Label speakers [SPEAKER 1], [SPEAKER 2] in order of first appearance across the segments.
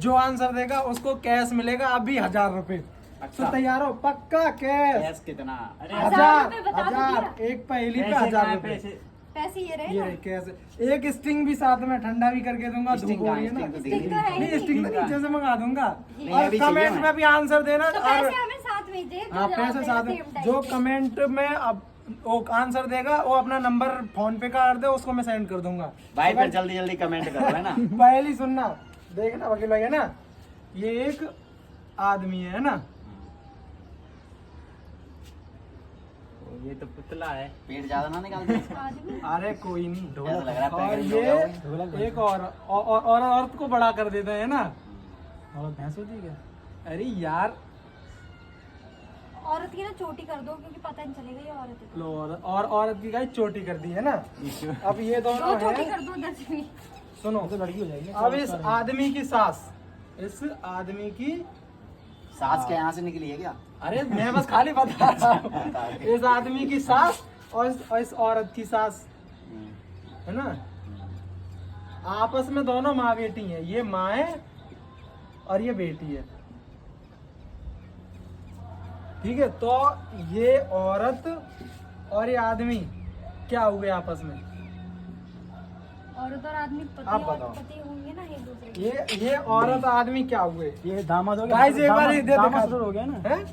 [SPEAKER 1] जो आंसर देगा उसको कैश मिलेगा अभी 1000 रुपए। तो तैयार हो? पक्का कैश।
[SPEAKER 2] कितना?
[SPEAKER 1] 1000 एक पहेली पे 1000 रुपए
[SPEAKER 3] पैसे ये रहे
[SPEAKER 1] ये कैसे। एक स्टिंग भी साथ में ठंडा भी करके दूंगा, धूप हो रही है ना। नहीं स्टिंग तो नीचे से मंगा दूंगा। और कमेंट में भी आंसर देना।
[SPEAKER 3] तो
[SPEAKER 1] और
[SPEAKER 3] पैसे हमें साथ में दे।
[SPEAKER 1] हाँ पैसे साथ में, जो कमेंट में अब वो आंसर देगा वो अपना नंबर फोन पे कर दे, उसको मैं सेंड कर दूंगा।
[SPEAKER 2] भाई फिर जल्दी जल्दी कमेंट करो है ना।
[SPEAKER 1] पहली सुनना, देखना वकील भाई है ना, ये एक आदमी है ना,
[SPEAKER 2] ये तो पुतला है, पेट ज्यादा ना निकाल दे।
[SPEAKER 1] अरे कोई नहीं।
[SPEAKER 2] ऐसा लग रहा है
[SPEAKER 1] और
[SPEAKER 2] पैकेट
[SPEAKER 1] ये एक और औरत को बड़ा कर देते हैं ना। और भैंस होती है क्या? अरे यार
[SPEAKER 3] औरत की ना चोटी कर दो, क्योंकि पता नहीं चलेगा ये औरत है।
[SPEAKER 1] लो और औरत की गाय चोटी कर दी है ना। अब ये दोनों
[SPEAKER 3] दो चोटी
[SPEAKER 1] है,
[SPEAKER 3] कर दो 10 में।
[SPEAKER 1] सुनो तो लड़की हो जाएगी। अब इस आदमी की सास, इस आदमी की
[SPEAKER 2] सास के यहाँ से निकली है क्या?
[SPEAKER 1] अरे मैं बस खाली बता रहा हूँ। इस आदमी की सास और इस औरत की सास है ना, आपस में दोनों माँ बेटी हैं। ये माँ है और ये बेटी है, ठीक है। तो ये औरत और ये आदमी क्या हुए आपस में?
[SPEAKER 3] औरत और आदमी
[SPEAKER 1] आप
[SPEAKER 3] पति और
[SPEAKER 1] बताओ।
[SPEAKER 3] पति होंगे ना एक दूसरे के।
[SPEAKER 1] ये औरत आदमी क्या हुए?
[SPEAKER 4] ये दामाद हो गया।
[SPEAKER 1] गाइस एक बार दे
[SPEAKER 4] दामाद हो गया ना।
[SPEAKER 1] हैं?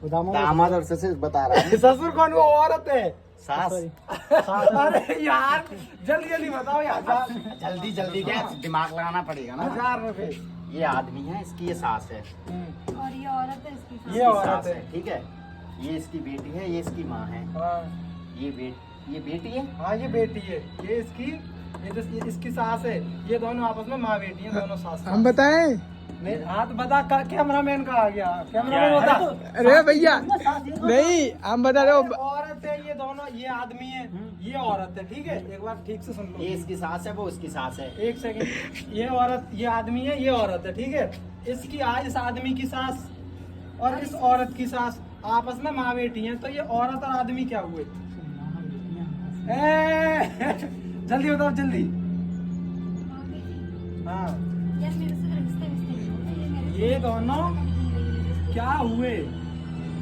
[SPEAKER 4] वो दामाद
[SPEAKER 2] दामाद और ससुर बता रहा है।
[SPEAKER 1] ससुर कौन? वो औरत है।
[SPEAKER 2] सास।
[SPEAKER 1] अरे यार जल्दी जल्दी बताओ यार।
[SPEAKER 2] जल्दी जल्दी क्या, दिमाग लगाना पड़ेगा ना।
[SPEAKER 1] 1000 रुपए।
[SPEAKER 2] ये आदमी है, इसकी ये सास है।
[SPEAKER 3] और ये औरत है इसकी सास।
[SPEAKER 1] ये
[SPEAKER 2] इसकी
[SPEAKER 1] औरत
[SPEAKER 2] सास
[SPEAKER 1] है।
[SPEAKER 2] ठीक है। ये इसकी बेटी है, ये इसकी माँ है।
[SPEAKER 1] हाँ
[SPEAKER 2] ये बेटी है।
[SPEAKER 1] हाँ ये बेटी है, ये इसकी, ये इसकी सास है। ये दोनों आपस में माँ बेटी हैं, दोनों सास।
[SPEAKER 4] हम बताएं?
[SPEAKER 1] नहीं हाथ बता, कैमरामैन का आ गया। कैमरामैन होता।
[SPEAKER 4] अरे भैया नहीं, हम बता रहे हो।
[SPEAKER 1] औरत है ये दोनों, ये आदमी है, ये औरत है, ठीक है। एक बार ठीक से सुन लो।
[SPEAKER 2] ये इसकी सास है, वो उसकी सास है।
[SPEAKER 1] एक सेकंड। ये औरत, ये आदमी है, ये औरत है, ठीक है। इसकी आज इस आदमी की सास और इस औरत की सास आपस में माँ बेटी हैं। तो ये औरत और आदमी क्या हुए? जल्दी बताओ जल्दी। हाँ
[SPEAKER 3] यार मेरे से रिश्ते
[SPEAKER 1] ये दोनों क्या हुए?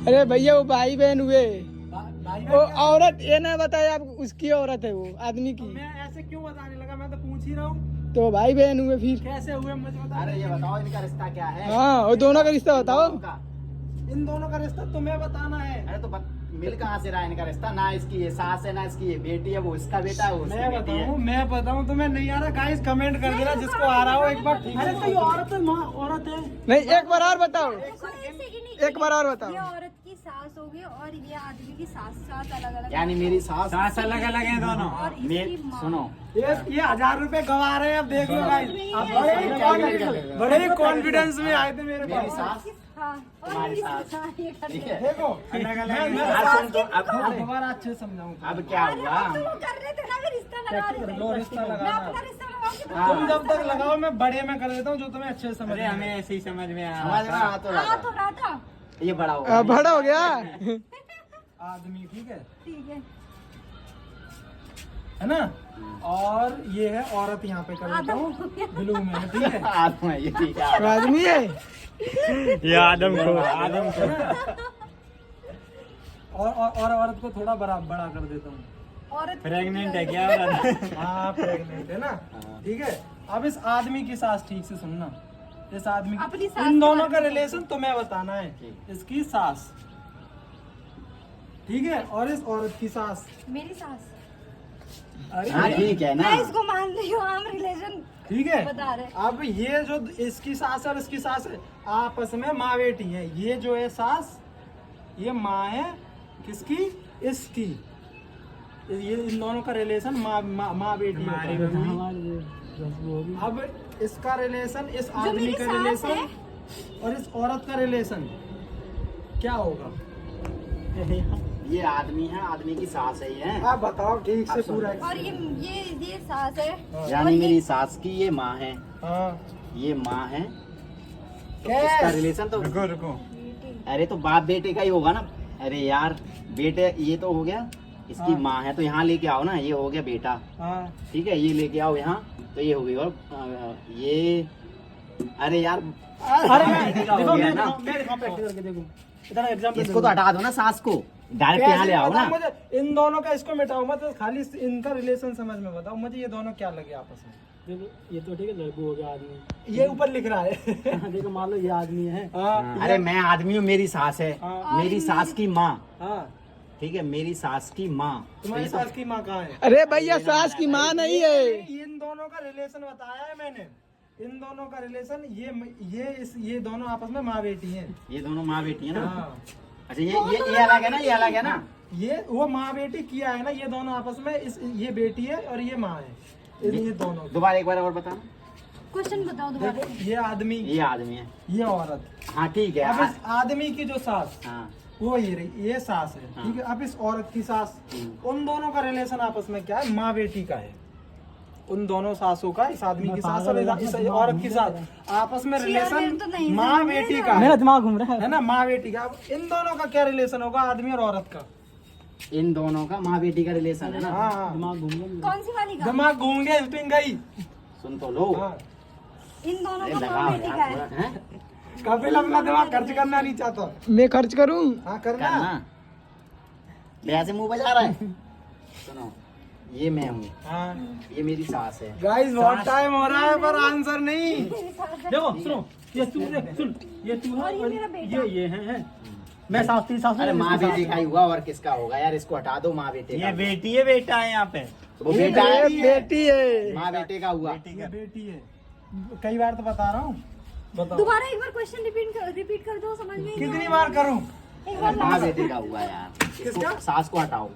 [SPEAKER 4] अरे भैया वो भाई बहन हुए।
[SPEAKER 1] भाई
[SPEAKER 4] वो
[SPEAKER 1] बहन क्या?
[SPEAKER 4] औरत ये ना बताया आप, उसकी औरत है वो आदमी
[SPEAKER 1] तो
[SPEAKER 4] की।
[SPEAKER 1] मैं ऐसे क्यों बताने लगा? मैं तो पूछ ही रहा हूँ
[SPEAKER 4] तो भाई बहन हुए फिर।
[SPEAKER 1] कैसे हुए, मुझे बता।
[SPEAKER 2] अरे ये बताओ इनका रिश्ता क्या है?
[SPEAKER 4] हाँ वो दोनों का रिश्ता बताओ।
[SPEAKER 2] इनका।
[SPEAKER 1] इन दोनों का रिश्ता तुम्हें बताना है।
[SPEAKER 2] अरे तो मिल कहाँ से रहा है इनका रिश्ता? ना इसकी ये सास है, ना इसकी ये बेटी है। वो इसका बेटा है, वो उसकी
[SPEAKER 1] मैं
[SPEAKER 2] बेटी है।
[SPEAKER 1] बताऊं तुम्हें नहीं आ रहा? गाइस कमेंट कर देना जिसको आ रहा हो एक बार ठीक। अरे तो ये औरत है, औरत है।
[SPEAKER 4] नहीं एक बार और बताओ,
[SPEAKER 3] एक
[SPEAKER 4] एक बार और बताओ।
[SPEAKER 3] ये औरत की सास होगी और ये आदमी की सास अलग अलग।
[SPEAKER 2] यानी मेरी सास
[SPEAKER 1] अलग अलग है दोनों।
[SPEAKER 3] और इसकी माँ।
[SPEAKER 2] सुनो,
[SPEAKER 1] ये 1000 रुपए गवा रहे हैं। अब देख लो गाइस, आप बड़े ही कॉन्फिडेंस में आए थे मेरे
[SPEAKER 2] मेरी
[SPEAKER 1] पास।
[SPEAKER 2] सास
[SPEAKER 3] हाँ और
[SPEAKER 2] तुम्हारी
[SPEAKER 3] मेरी
[SPEAKER 2] सास।
[SPEAKER 3] हाँ, ये कर
[SPEAKER 2] ठीक
[SPEAKER 3] दे।
[SPEAKER 2] है।
[SPEAKER 1] देखो मैं
[SPEAKER 2] आज सुन तो अब
[SPEAKER 1] दोबारा अच्छे से समझाऊंगा।
[SPEAKER 2] अब क्या
[SPEAKER 3] अरे
[SPEAKER 2] हुआ?
[SPEAKER 3] वो तुम कर रहे थे ना, फिर रिश्ता लगा रहे थे।
[SPEAKER 1] लो रिश्ता
[SPEAKER 3] मैं
[SPEAKER 1] लगाना।
[SPEAKER 3] अपना रिश्ता लगाऊंगी।
[SPEAKER 2] हाँ।
[SPEAKER 1] तुम जब तक लगाओ मैं बड़े में कर देता हूँ जो तुम्हें अच्छे से समझ में।
[SPEAKER 4] हमें ऐसे ही समझ में
[SPEAKER 2] समझ में आ तो
[SPEAKER 3] हाँ
[SPEAKER 2] रहा
[SPEAKER 3] तो
[SPEAKER 2] था।
[SPEAKER 3] रहा था।
[SPEAKER 2] ये बड़ा होगा।
[SPEAKER 4] बड़ा हो गया।
[SPEAKER 1] आदमी ठीक है,
[SPEAKER 3] ठीक है।
[SPEAKER 1] है ना। और ये है औरत, यहाँ पे कर देता हूँ ब्लू में, ठीक है।
[SPEAKER 2] आदम है ये, ठीक है।
[SPEAKER 4] वो आदमी है।
[SPEAKER 1] ये आदम को और औरत को थोड़ा बड़ा कर देता हूँ।
[SPEAKER 3] औरत
[SPEAKER 4] प्रेग्नेंट है क्या?
[SPEAKER 1] हाँ प्रेग्नेंट है ना, ठीक है। अब इस आदमी की सास ठीक से सुनना। इस आदमी
[SPEAKER 3] अपनी सास
[SPEAKER 1] इन
[SPEAKER 3] की
[SPEAKER 1] दोनों
[SPEAKER 3] बात
[SPEAKER 1] का
[SPEAKER 3] नहीं
[SPEAKER 1] रिलेशन तुम्हें बताना है। इसकी सास, ठीक है, और इस औरत की सास।
[SPEAKER 3] मेरी सास।
[SPEAKER 1] अरे
[SPEAKER 2] हाँ ठीक है ना।
[SPEAKER 3] मैं इसको मान रही हूँ, हम रिलेशन
[SPEAKER 1] ठीक है।
[SPEAKER 3] बता रहे।
[SPEAKER 1] अब ये जो इसकी सास और इसकी सास है, आपस में माँ बेटी है। ये जो है सास, ये माँ है किसकी? इसकी। ये इन दोनों का रिलेशन माँ बेटी है। अब इसका रिलेशन, इस
[SPEAKER 3] जो
[SPEAKER 1] आदमी
[SPEAKER 3] मेरी
[SPEAKER 1] का
[SPEAKER 3] सास
[SPEAKER 1] रिलेशन
[SPEAKER 3] है,
[SPEAKER 1] और इस औरत का रिलेशन क्या होगा?
[SPEAKER 2] ये आदमी है, आदमी की सास है ये।
[SPEAKER 1] आप बताओ ठीक से पूरा।
[SPEAKER 3] और ये सास है। और
[SPEAKER 2] यानी
[SPEAKER 3] ये-
[SPEAKER 2] मेरी सास की ये माँ है,
[SPEAKER 1] हाँ
[SPEAKER 2] ये माँ है। तो
[SPEAKER 1] कैस?
[SPEAKER 2] इसका रिलेशन तो
[SPEAKER 1] रुको।
[SPEAKER 3] बेटी।
[SPEAKER 2] अरे तो बाप बेटे का ही होगा ना। अरे यार बेटे ये तो हो गया, इसकी
[SPEAKER 1] हाँ।
[SPEAKER 2] माँ है तो यहाँ लेके आओ ना, ये हो गया बेटा।
[SPEAKER 1] हाँ
[SPEAKER 2] ठीक है, ये लेके आओ यहाँ तो ये हो गई। और ये अरे यार
[SPEAKER 1] अरे मैं
[SPEAKER 2] देखो,
[SPEAKER 1] देखो
[SPEAKER 2] मैं
[SPEAKER 1] मैं दिखाऊं प्रैक्टिस करके देखो इतना एग्जाम्पल
[SPEAKER 2] इसको तो हटा दो ना सास को, डायरेक्ट यहाँ ले आओ ना।
[SPEAKER 1] मुझे इन दोनों का इसको मिटाओ मत, खाली इनका रिलेशन समझ में बताओ मुझे, ये दोनों क्या लगे आपस में।
[SPEAKER 5] देखो ये तो ठीक है, लड़को हो गया आदमी।
[SPEAKER 1] ये ऊपर लिख रहा है
[SPEAKER 5] देखो मान लो ये आदमी है।
[SPEAKER 1] हाँ,
[SPEAKER 2] अरे मैं आदमी हूँ, मेरी सास है,
[SPEAKER 1] हाँ।
[SPEAKER 2] मेरी सास की माँ,
[SPEAKER 1] हाँ
[SPEAKER 2] ठीक है, मेरी सास की माँ।
[SPEAKER 1] तुम्हारी सास की माँ कहाँ है?
[SPEAKER 4] अरे भैया सास की माँ नहीं है।
[SPEAKER 1] इन दोनों का रिलेशन बताया है मैंने, इन दोनों का रिलेशन, ये दोनों आपस में माँ बेटी हैं।
[SPEAKER 2] ये दोनों माँ बेटी है ना।
[SPEAKER 1] हाँ
[SPEAKER 2] अच्छा ये अलग है ना, ये अलग है ना।
[SPEAKER 1] ये वो माँ बेटी किया है ना, ये दोनों आपस में ये बेटी है और ये माँ है, ये दोनों।
[SPEAKER 2] दोबारा एक बार और बताना।
[SPEAKER 3] क्वेश्चन बताओ दोबारा।
[SPEAKER 1] देखो ये आदमी,
[SPEAKER 2] ये आदमी है,
[SPEAKER 1] ये औरत,
[SPEAKER 2] हाँ ठीक है।
[SPEAKER 1] अब इस आदमी की जो सास
[SPEAKER 2] हाँ
[SPEAKER 1] वो ये रही, ये सास है,
[SPEAKER 2] हाँ।
[SPEAKER 1] ठीक है। अब इस औरत की सास, उन दोनों का रिलेशन आपस में क्या है? माँ बेटी का है। उन दोनों सासों का, इस आदमी की सास और इस औरत की सास आपस में
[SPEAKER 3] मेरे तो
[SPEAKER 1] रिलेशन
[SPEAKER 3] नहीं
[SPEAKER 1] माँ
[SPEAKER 3] समझ में
[SPEAKER 1] बेटी
[SPEAKER 3] आ
[SPEAKER 1] का
[SPEAKER 5] मेरा
[SPEAKER 1] है
[SPEAKER 5] दिमाग घूम रहा है।
[SPEAKER 1] ना, माँ बेटी का। अब इन दोनों का क्या रिलेशन होगा, आदमी और औरत का?
[SPEAKER 2] इन दोनों का माँ बेटी का रिलेशन है ना।
[SPEAKER 1] हाँ हाँ,
[SPEAKER 5] दिमाग घूम गया मेरा।
[SPEAKER 3] कौन सी वाली का?
[SPEAKER 1] दिमाग घूम गया, स्पिन गई।
[SPEAKER 2] सुन तो लो।
[SPEAKER 1] हाँ,
[SPEAKER 3] इन दोनों
[SPEAKER 2] अरे
[SPEAKER 3] का
[SPEAKER 2] लगाओ
[SPEAKER 3] माँ बेटी का
[SPEAKER 2] यार
[SPEAKER 3] है।
[SPEAKER 2] थोड़ा, हैं?
[SPEAKER 1] कपिल अपना दिमाग खर्च करना नहीं चाहता।
[SPEAKER 4] मैं खर्च करूं?
[SPEAKER 1] हाँ करना।
[SPEAKER 2] करना ऐसे मुंह बजा रहा है। सुनो, ये मैं हूँ,
[SPEAKER 1] हाँ
[SPEAKER 2] ये मेरी सास है।
[SPEAKER 1] गाइस बहुत टाइम हो रहा है पर आंसर नहीं।
[SPEAKER 3] मेरी सास है।
[SPEAKER 5] देखो सुनो, ये तू देख, सुन ये तू है
[SPEAKER 3] और ये
[SPEAKER 5] और
[SPEAKER 3] मेरा बेटा।
[SPEAKER 5] ये है। मैं सास तेरी सास
[SPEAKER 2] अरे
[SPEAKER 5] हूँ,
[SPEAKER 2] माँ
[SPEAKER 5] इसकी
[SPEAKER 2] बेटी
[SPEAKER 5] सास
[SPEAKER 2] का ही हुआ और किसका होगा यार, इसको हटा दो माँ बेटे का।
[SPEAKER 6] बेटी है बेटा है यहाँ पे।
[SPEAKER 2] वो बेटा
[SPEAKER 4] ये
[SPEAKER 2] है,
[SPEAKER 4] बेटी है।
[SPEAKER 2] माँ बेटे का हुआ।
[SPEAKER 1] ये बेटी है, कई बार तो बता रहा हूँ, बताओ
[SPEAKER 3] दोबारा एक बार क्वेश्चन रिपीट कर दो, समझ में नहीं
[SPEAKER 1] कितनी
[SPEAKER 3] आया।
[SPEAKER 1] बार करूँ?
[SPEAKER 3] एक बार
[SPEAKER 2] माँ
[SPEAKER 3] लास्ट।
[SPEAKER 2] बेटे का हुआ यार,
[SPEAKER 1] किसका?
[SPEAKER 2] इसको सास को हटाओ।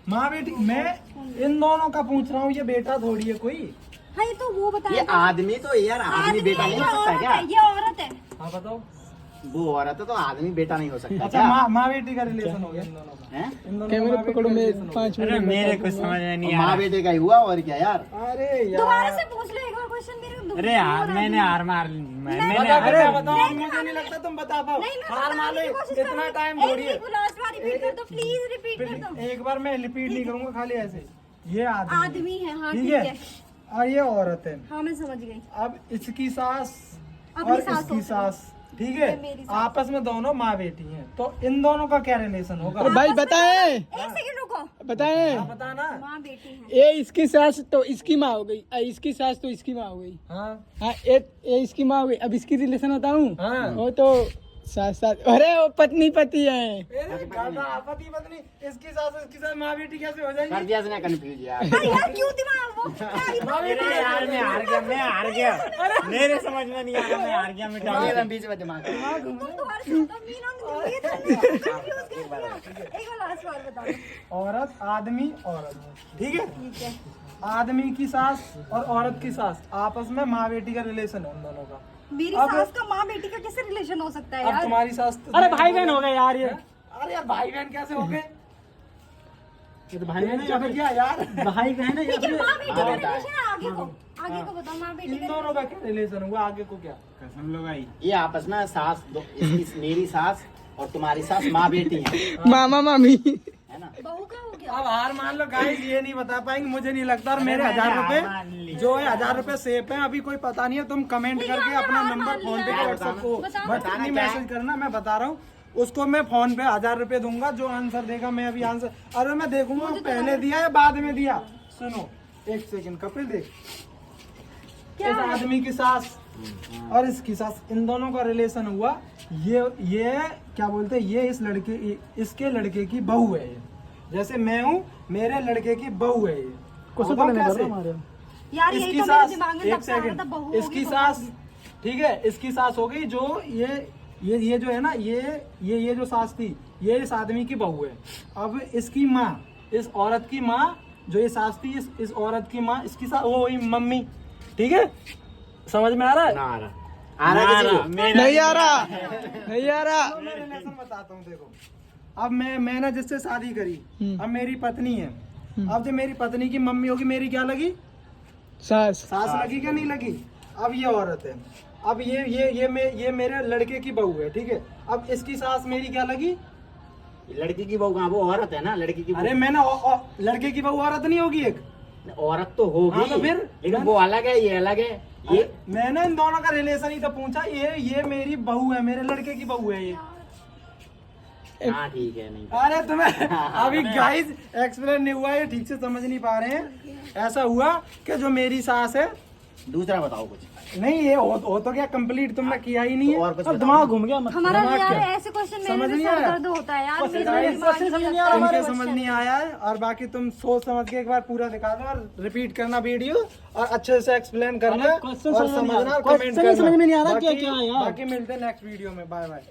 [SPEAKER 1] माँ बेटी, मैं इन दोनों का पूछ रहा हूँ, ये बेटा थोड़ी है कोई।
[SPEAKER 3] हाँ ये तो वो बताया
[SPEAKER 2] ये
[SPEAKER 3] था।
[SPEAKER 2] आदमी तो यार आदमी बेटा
[SPEAKER 3] है,
[SPEAKER 2] नहीं
[SPEAKER 3] ये
[SPEAKER 2] हो सकता
[SPEAKER 3] औरत
[SPEAKER 2] क्या?
[SPEAKER 3] है, ये औरत है।
[SPEAKER 1] हाँ बताओ।
[SPEAKER 2] वो औरत है तो आदमी बेटा नहीं हो सकता
[SPEAKER 1] अच्छा
[SPEAKER 2] क्या?
[SPEAKER 1] माँ बेटी का रिलेशन हो गया इन दोनों का,
[SPEAKER 2] हैं?
[SPEAKER 1] इन दोनों का
[SPEAKER 4] कैमरे
[SPEAKER 1] माँ बेटी
[SPEAKER 4] पकड़ो,
[SPEAKER 1] का
[SPEAKER 4] मैं
[SPEAKER 1] relation हो गया।
[SPEAKER 4] 5
[SPEAKER 6] अरे
[SPEAKER 4] मिनट
[SPEAKER 6] मेरे कुछ समझ में नहीं आ
[SPEAKER 2] माँ
[SPEAKER 6] रहा।
[SPEAKER 2] बेटे का ही हुआ और क्या यार।
[SPEAKER 1] अरे
[SPEAKER 3] दोबारा
[SPEAKER 1] यार,
[SPEAKER 3] से पूछ लो एक बार क्वेश्चन मेरे।
[SPEAKER 6] अरे यार मैंने हार मार ली। मैंने
[SPEAKER 1] बता
[SPEAKER 6] हार
[SPEAKER 1] अरे
[SPEAKER 6] मार ली।
[SPEAKER 1] बताओ,
[SPEAKER 3] नहीं,
[SPEAKER 1] मुझे नहीं लगता तुम बता पाओ।
[SPEAKER 3] नहीं, मैं
[SPEAKER 1] हार
[SPEAKER 3] बताने
[SPEAKER 1] मान लो,
[SPEAKER 3] की कोशिश कर
[SPEAKER 1] इतना
[SPEAKER 3] रही हूँ।
[SPEAKER 1] टाइम
[SPEAKER 3] एक
[SPEAKER 1] थोड़ी है।
[SPEAKER 3] एक लास्ट बार रिपीट कर दो प्लीज, रिपीट कर दो।
[SPEAKER 1] एक बार मैं रिपीट नहीं करूंगा, खाली ऐसे। ये
[SPEAKER 3] आदमी है, हाँ
[SPEAKER 1] ठीक
[SPEAKER 3] ठीक
[SPEAKER 1] है,
[SPEAKER 3] है।
[SPEAKER 1] और ये औरत है।
[SPEAKER 3] हाँ मैं समझ गई।
[SPEAKER 1] अब इसकी सास
[SPEAKER 3] अपनी
[SPEAKER 1] और
[SPEAKER 3] सास
[SPEAKER 1] इसकी
[SPEAKER 3] होती है।
[SPEAKER 1] सास, ठीक
[SPEAKER 3] ये मेरी
[SPEAKER 1] है,
[SPEAKER 3] सास।
[SPEAKER 1] आपस में दोनों माँ बेटी हैं, तो इन दोनों का क्या रिलेशन होगा?
[SPEAKER 4] अरे भाई
[SPEAKER 3] आपस में
[SPEAKER 4] बताएं,
[SPEAKER 3] एक सेकंड रुको।
[SPEAKER 4] बताएं।
[SPEAKER 1] आप बताना।
[SPEAKER 3] माँ बेटी है।
[SPEAKER 4] ये इसकी सास तो इसकी माँ हो गई, इसकी सास तो इसकी माँ हो गई।
[SPEAKER 1] हाँ
[SPEAKER 4] हाँ ये इसकी माँ हो गई। अब इसकी रिलेशन बताऊं?
[SPEAKER 1] हाँ।
[SPEAKER 4] वो तो सास सास, अरे वो पत्नी पति है।
[SPEAKER 1] पति पत्नी, इसकी सास माँ बेटी कैसे हो
[SPEAKER 2] कर
[SPEAKER 1] जाएंगी?
[SPEAKER 2] दिया इसने कंफ्यूज यार।
[SPEAKER 3] अरे यार क्यों दिमाग वो क्या ही
[SPEAKER 1] माँ बेटी
[SPEAKER 6] अरे यार मैं हार गया, मैं हार गया। मेरे समझ में नहीं आ रहा, मैं हार गया। मिटाओ।
[SPEAKER 2] बीच में दिमाग।
[SPEAKER 3] तुम दोबारा से बताओ, मीन ऑन ये तो कंफ्यूज कर दिया। एक बार लास्ट बार बताओ।
[SPEAKER 1] औरत आदमी औरत, ठीक है,
[SPEAKER 3] ठीक है।
[SPEAKER 1] आदमी की सास और औरत की सास आपस में माँ बेटी का रिलेशन है उन दोनों का।
[SPEAKER 3] मेरी
[SPEAKER 1] अब-
[SPEAKER 3] सास का माँ बेटी का कैसे रिलेशन हो सकता है
[SPEAKER 1] अब
[SPEAKER 3] यार?
[SPEAKER 1] तुम्हारी सास
[SPEAKER 5] अरे भाई बहन हो गए यार ये।
[SPEAKER 1] अरे यार भाई बहन कैसे हो गए?
[SPEAKER 5] ये तो भाई बहन है या फिर
[SPEAKER 1] क्या यार,
[SPEAKER 5] भाई बहन है या
[SPEAKER 3] ठीक है,
[SPEAKER 5] फिर
[SPEAKER 3] माँ बेटी का
[SPEAKER 2] हाँ,
[SPEAKER 3] रिलेशन है, आगे को बताओ। माँ बेटी
[SPEAKER 1] इन
[SPEAKER 3] का
[SPEAKER 1] दोनों का क्या रिलेशन हुआ, आगे को क्या?
[SPEAKER 6] कसम लो भाई।
[SPEAKER 2] ये आपस में सास इसकी मेरी सास और तुम्हारी सास माँ बेटी है
[SPEAKER 4] मामा मामी।
[SPEAKER 2] है ना।
[SPEAKER 3] बहू का हो गया।
[SPEAKER 1] अब हार मान लो गाइस, ये नहीं बता पाएंगे, मुझे नहीं लगता। और मेरे
[SPEAKER 6] मैंने
[SPEAKER 1] 1000
[SPEAKER 6] हार मान
[SPEAKER 1] रुपए
[SPEAKER 6] ली।
[SPEAKER 1] जो है 1000 रुपए सेफ है, अभी कोई पता नहीं है। तुम कमेंट
[SPEAKER 3] ठीक है,
[SPEAKER 1] करके
[SPEAKER 3] हमने
[SPEAKER 1] अपना
[SPEAKER 3] हार
[SPEAKER 1] नंबर
[SPEAKER 3] मान
[SPEAKER 1] फोन पे
[SPEAKER 3] लिया।
[SPEAKER 1] व्हाट्सएप को
[SPEAKER 3] बताओ।
[SPEAKER 1] व्हाट्सएप
[SPEAKER 2] बताना
[SPEAKER 1] नहीं
[SPEAKER 2] क्या है?
[SPEAKER 1] मैसेज करना, मैं बता रहा हूँ। उसको मैं फोन पे 1000 रुपए दूंगा, जो आंसर देगा मैं अभी आंसर, अरे मैं देखूंगा
[SPEAKER 3] मुझे तो
[SPEAKER 1] पहले दिया या बाद में दिया। सुनो एक सेकंड, कपिल देख,
[SPEAKER 3] क्या
[SPEAKER 1] इस
[SPEAKER 3] है?
[SPEAKER 1] आदमी की सास और इसकी सास, इन दोनों का रिलेशन हुआ। ये क्या बोलते हैं, ये इस लड़के, इसके लड़के की बहू है। ये जैसे मैं हूँ, मेरे लड़के की बहू है ये।
[SPEAKER 5] कुछ
[SPEAKER 1] बताओ
[SPEAKER 5] तो नहीं
[SPEAKER 1] कैसे?
[SPEAKER 5] कर हमारे।
[SPEAKER 3] यार यही
[SPEAKER 1] इसकी
[SPEAKER 3] तो मेरे
[SPEAKER 1] सास,
[SPEAKER 3] दिमाग में
[SPEAKER 1] एक
[SPEAKER 3] तब से आ रहा था,
[SPEAKER 1] सेकंड,
[SPEAKER 3] बहू होगी
[SPEAKER 1] इसकी
[SPEAKER 3] तो
[SPEAKER 1] सास,
[SPEAKER 3] होगी।
[SPEAKER 1] ठीक है, इसकी सास हो गई जो ये जो है ना, ये जो सास थी, ये इस आदमी की बहू है। अब इसकी माँ, इस औरत की माँ, जो ये सास थी, इस औरत की माँ, इसकी सास वो हुई मम्मी, ठीक है, समझ में आ रहा है?
[SPEAKER 2] ना आ रहा आ रहा किसी को?
[SPEAKER 4] नहीं आ रहा, नहीं आ रहा।
[SPEAKER 1] तो मैं रिलेशन बताता हूँ, देखो। अब मैंने जिससे शादी करी, अब मेरी पत्नी है। अब जो मेरी पत्नी की मम्मी होगी, मेरी क्या लगी?
[SPEAKER 4] सास।
[SPEAKER 1] सास लगी क्या नहीं लगी? अब ये औरत है। अब ये मेरे लड़के की बहू है, ठीक है। अब इसकी सास मेरी क्या लगी?
[SPEAKER 2] लड़की की बहू कहाँ, वो औरत है ना, लड़की की
[SPEAKER 1] अरे मैंने लड़के की बहू औरत नहीं होगी एक?
[SPEAKER 2] औरत तो होगी
[SPEAKER 1] हाँ, तो फिर?
[SPEAKER 2] लेकिन वो अलग है, ये अलग है। ये
[SPEAKER 1] मैंने इन दोनों का रिलेशन ही तो पूछा। ये मेरी बहू है, मेरे लड़के की बहू है ये।
[SPEAKER 2] हाँ ठीक है, नहीं
[SPEAKER 1] अरे तुम्हें अभी गाइस एक्सप्लेन नहीं हुआ, ये ठीक से समझ नहीं पा रहे हैं। ऐसा हुआ कि जो मेरी सास है,
[SPEAKER 2] दूसरा बताओ कुछ।
[SPEAKER 1] नहीं ये हो तो क्या कंप्लीट तुमने किया ही नहीं
[SPEAKER 2] तो
[SPEAKER 1] है।
[SPEAKER 2] और कुछ
[SPEAKER 5] अब
[SPEAKER 2] बताओ।
[SPEAKER 5] दिमाग घूम गया मत।
[SPEAKER 3] हमारा
[SPEAKER 1] दिमाग
[SPEAKER 3] यार
[SPEAKER 1] क्या?
[SPEAKER 3] ऐसे क्वेश्चन
[SPEAKER 1] समझ
[SPEAKER 3] मेरे भी
[SPEAKER 1] नहीं
[SPEAKER 3] सर
[SPEAKER 1] आया?
[SPEAKER 3] दर्द होता है यार।
[SPEAKER 5] क्वेश्चन
[SPEAKER 3] मेरे
[SPEAKER 5] समझ
[SPEAKER 3] दिमाग
[SPEAKER 5] नहीं
[SPEAKER 3] नहीं
[SPEAKER 5] आ रहा
[SPEAKER 3] लगता।
[SPEAKER 5] हमारे
[SPEAKER 1] इनके समझ नहीं आया है। और बाकी तुम सोच समझ के एक बार पूरा दिखा दो और रिपीट करना वीडियो और अच्छे से एक्सप्लेन करना
[SPEAKER 5] अरे क्वेश्चन
[SPEAKER 1] और
[SPEAKER 5] समझ नहीं आ
[SPEAKER 1] समझना
[SPEAKER 5] रहा।
[SPEAKER 1] और कमेंट
[SPEAKER 5] क्वेश्चन ही समझ में नहीं आ रहा
[SPEAKER 1] करना।
[SPEAKER 5] क्या क्या है यार।
[SPEAKER 1] बाकी मिलते हैं नेक्स्ट वीडियो में। Bye bye.